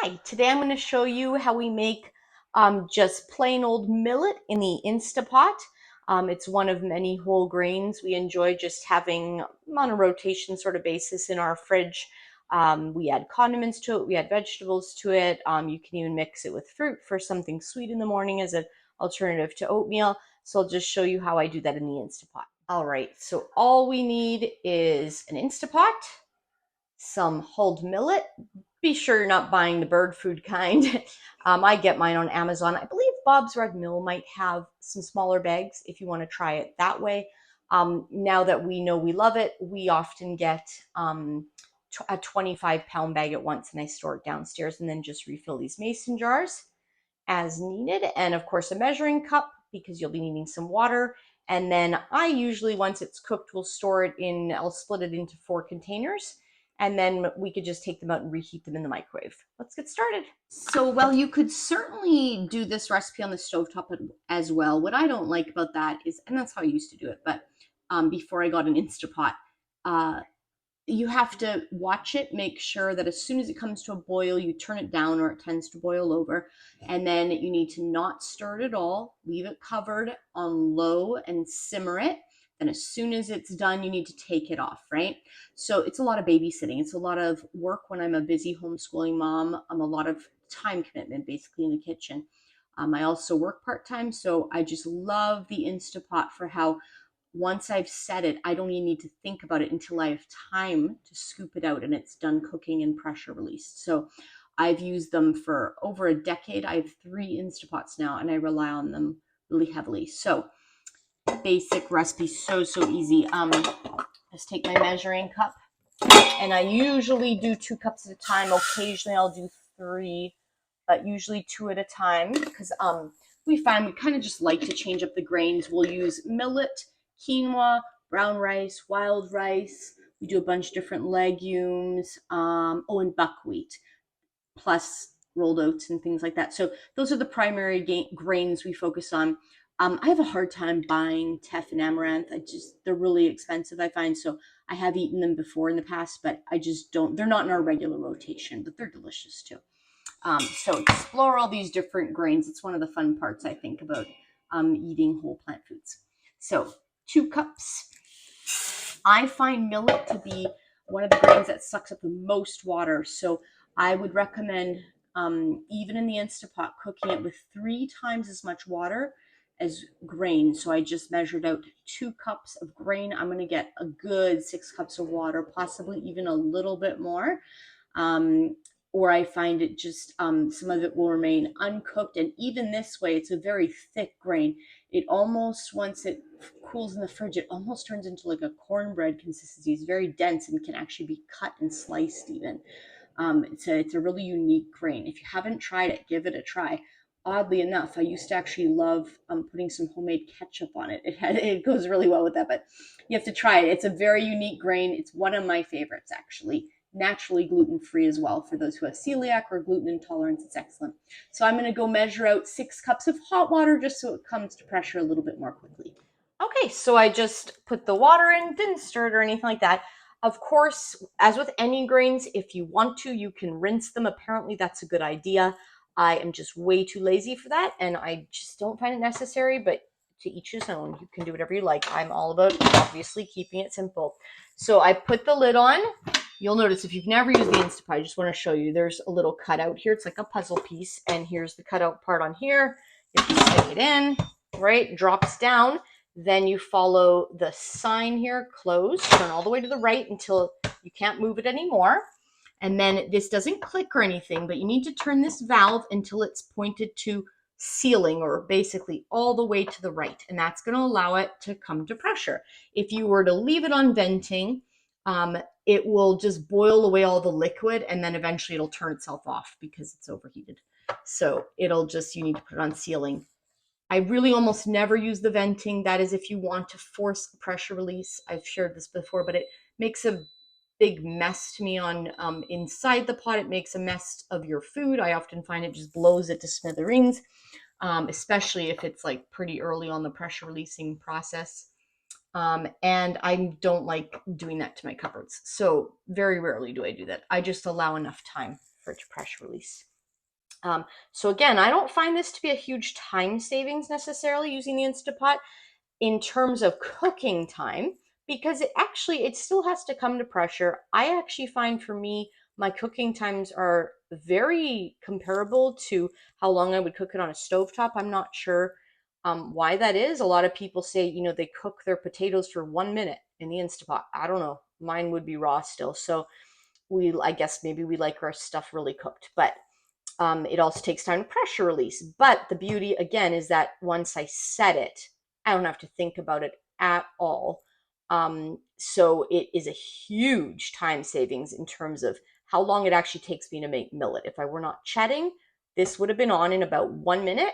Hi, today I'm going to show you how we make just plain old millet in the Instapot. It's one of many whole grains we enjoy just having on a rotation sort of basis in our fridge. We add condiments to it, we add vegetables to it. You can even mix it with fruit for something sweet in the morning as an alternative to oatmeal. So I'll just show you how I do that in the Instapot. All right, so all we need is an Instapot, some hulled millet. Be sure you're not buying the bird food kind. I get mine on Amazon. I believe Bob's Red Mill might have some smaller bags if you want to try it that way. Now that we know we love it, we often get a 25-pound bag at once, and I store it downstairs and then just refill these mason jars as needed. And of course, a measuring cup because you'll be needing some water. And then I usually, once it's cooked, will store it in, I'll split it into 4 containers. And then we could just take them out and reheat them in the microwave. Let's get started. So, well, you could certainly do this recipe on the stovetop as well. What I don't like about that is, and that's how I used to do it, but before I got an Instapot, you have to watch it, make sure that as soon as it comes to a boil, you turn it down or it tends to boil over. And then you need to not stir it at all, leave it covered on low and simmer it. And as soon as it's done, you need to take it off, right? So it's a lot of babysitting. It's a lot of work when I'm a busy homeschooling mom. I'm a lot of time commitment basically in the kitchen. I also work part-time, so I just love the Instapot for how once I've set it, I don't even need to think about it until I have time to scoop it out and it's done cooking and pressure released. So I've used them for over a decade. I have 3 Instapots now and I rely on them really heavily. So basic recipe, so easy. Just take my measuring cup, and I usually do 2 cups at a time. Occasionally I'll do 3, but usually 2 at a time because we find we kind of just like to change up the grains. We'll use millet, quinoa, brown rice, wild rice. We do a bunch of different legumes, and buckwheat, plus rolled oats and things like that. So those are the primary grains we focus on. I have a hard time buying teff and amaranth. They're really expensive, I find. So I have eaten them before in the past, but I just don't, they're not in our regular rotation, but they're delicious too. So explore all these different grains. It's one of the fun parts, I think, about eating whole plant foods. So 2 cups. I find millet to be one of the grains that sucks up the most water. So I would recommend, even in the Instapot, cooking it with 3 times as much water as grain. So I just measured out 2 cups of grain. I'm going to get a good 6 cups of water, possibly even a little bit more. Or I find it just, some of it will remain uncooked. And even this way, it's a very thick grain. It almost, once it cools in the fridge, it almost turns into like a cornbread consistency. It's very dense and can actually be cut and sliced even. It's a really unique grain. If you haven't tried it, give it a try. Oddly enough, I used to actually love putting some homemade ketchup on it. It goes really well with that, but you have to try it. It's a very unique grain. It's one of my favorites, actually. Naturally gluten-free as well. For those who have celiac or gluten intolerance, it's excellent. So I'm going to go measure out 6 cups of hot water just so it comes to pressure a little bit more quickly. Okay, so I just put the water in, didn't stir it or anything like that. Of course, as with any grains, if you want to, you can rinse them. Apparently, that's a good idea. I am just way too lazy for that, and I just don't find it necessary, but to each his own. You can do whatever you like. I'm all about, obviously, keeping it simple. So I put the lid on. You'll notice if you've never used the Instapot, I just want to show you, there's a little cutout here. It's like a puzzle piece, and here's the cutout part on here. You have to stick it in, right? Drops down. Then you follow the sign here, close, turn all the way to the right until you can't move it anymore. And then this doesn't click or anything, but you need to turn this valve until it's pointed to sealing, or basically all the way to the right. And that's going to allow it to come to pressure. If you were to leave it on venting, it will just boil away all the liquid, and then eventually it'll turn itself off because it's overheated. So it'll just, you need to put it on sealing. I really almost never use the venting. That is if you want to force a pressure release. I've shared this before, but it makes a big mess to me on inside the pot. It makes a mess of your food. I often find it just blows it to smithereens, especially if it's like pretty early on the pressure releasing process. And I don't like doing that to my cupboards. So very rarely do I do that. I just allow enough time for it to pressure release. So again, I don't find this to be a huge time savings necessarily using the Instant Pot in terms of cooking time, because it still has to come to pressure. I actually find for me, my cooking times are very comparable to how long I would cook it on a stovetop. I'm not sure why that is. A lot of people say, they cook their potatoes for 1 minute in the Instant Pot. I don't know. Mine would be raw still. So I guess maybe we like our stuff really cooked, but it also takes time to pressure release. But the beauty, again, is that once I set it, I don't have to think about it at all. So it is a huge time savings in terms of how long it actually takes me to make millet. If I were not chatting, this would have been on in about 1 minute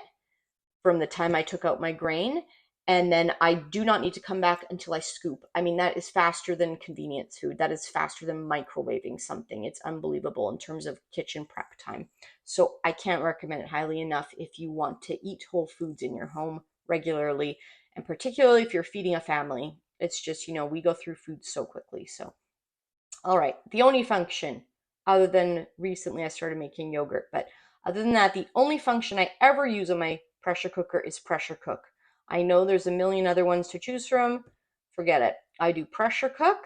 from the time I took out my grain. And then I do not need to come back until I scoop. I mean, that is faster than convenience food. That is faster than microwaving something. It's unbelievable in terms of kitchen prep time. So I can't recommend it highly enough if you want to eat whole foods in your home regularly, and particularly if you're feeding a family. It's just, we go through food so quickly. So, all right, the only function, other than recently I started making yogurt, but other than that, the only function I ever use on my pressure cooker is pressure cook. I know there's a million other ones to choose from. Forget it. I do pressure cook.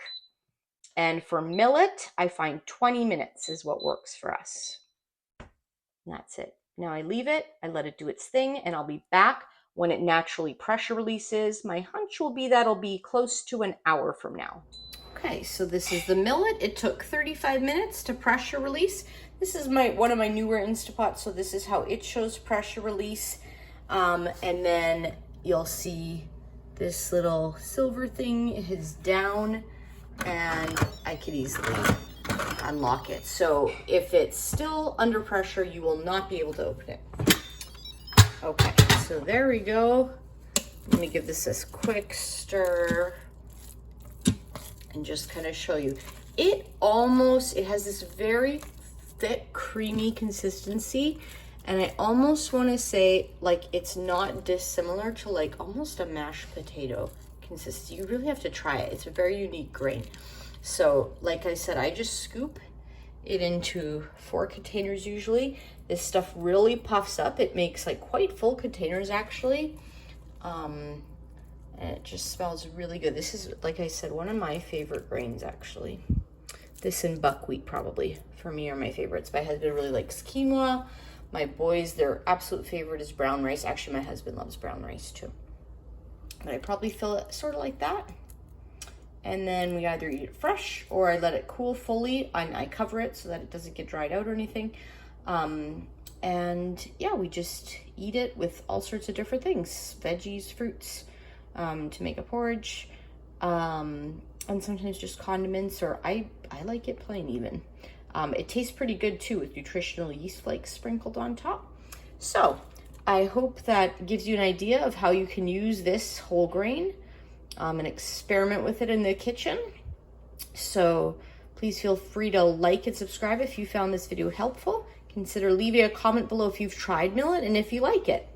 And for millet, I find 20 minutes is what works for us. And that's it. Now I leave it, I let it do its thing, and I'll be back when it naturally pressure releases. My hunch will be that'll be close to an hour from now. Okay, so this is the millet. It took 35 minutes to pressure release. This is one of my newer Instapots, so this is how it shows pressure release. And then you'll see this little silver thing is down, and I could easily unlock it. So if it's still under pressure, you will not be able to open it. Okay, so there we go. Let me give this a quick stir and just kind of show you. It has this very thick, creamy consistency. And I almost want to say, like, it's not dissimilar to like almost a mashed potato consistency. You really have to try it. It's a very unique grain. So like I said, I just scoop it into 4 containers usually. This stuff really puffs up. It makes like quite full containers actually. And it just smells really good. This is, like I said, one of my favorite grains actually. This and buckwheat probably for me are my favorites. My husband really likes quinoa. My boys, their absolute favorite is brown rice. Actually, my husband loves brown rice too. But I probably fill it sort of like that. And then we either eat it fresh or I let it cool fully and I cover it so that it doesn't get dried out or anything. And yeah, we just eat it with all sorts of different things, veggies, fruits, to make a porridge, and sometimes just condiments, or I like it plain even. It tastes pretty good too with nutritional yeast flakes sprinkled on top. So I hope that gives you an idea of how you can use this whole grain and experiment with it in the kitchen. So please feel free to like and subscribe if you found this video helpful. Consider leaving a comment below if you've tried millet and if you like it.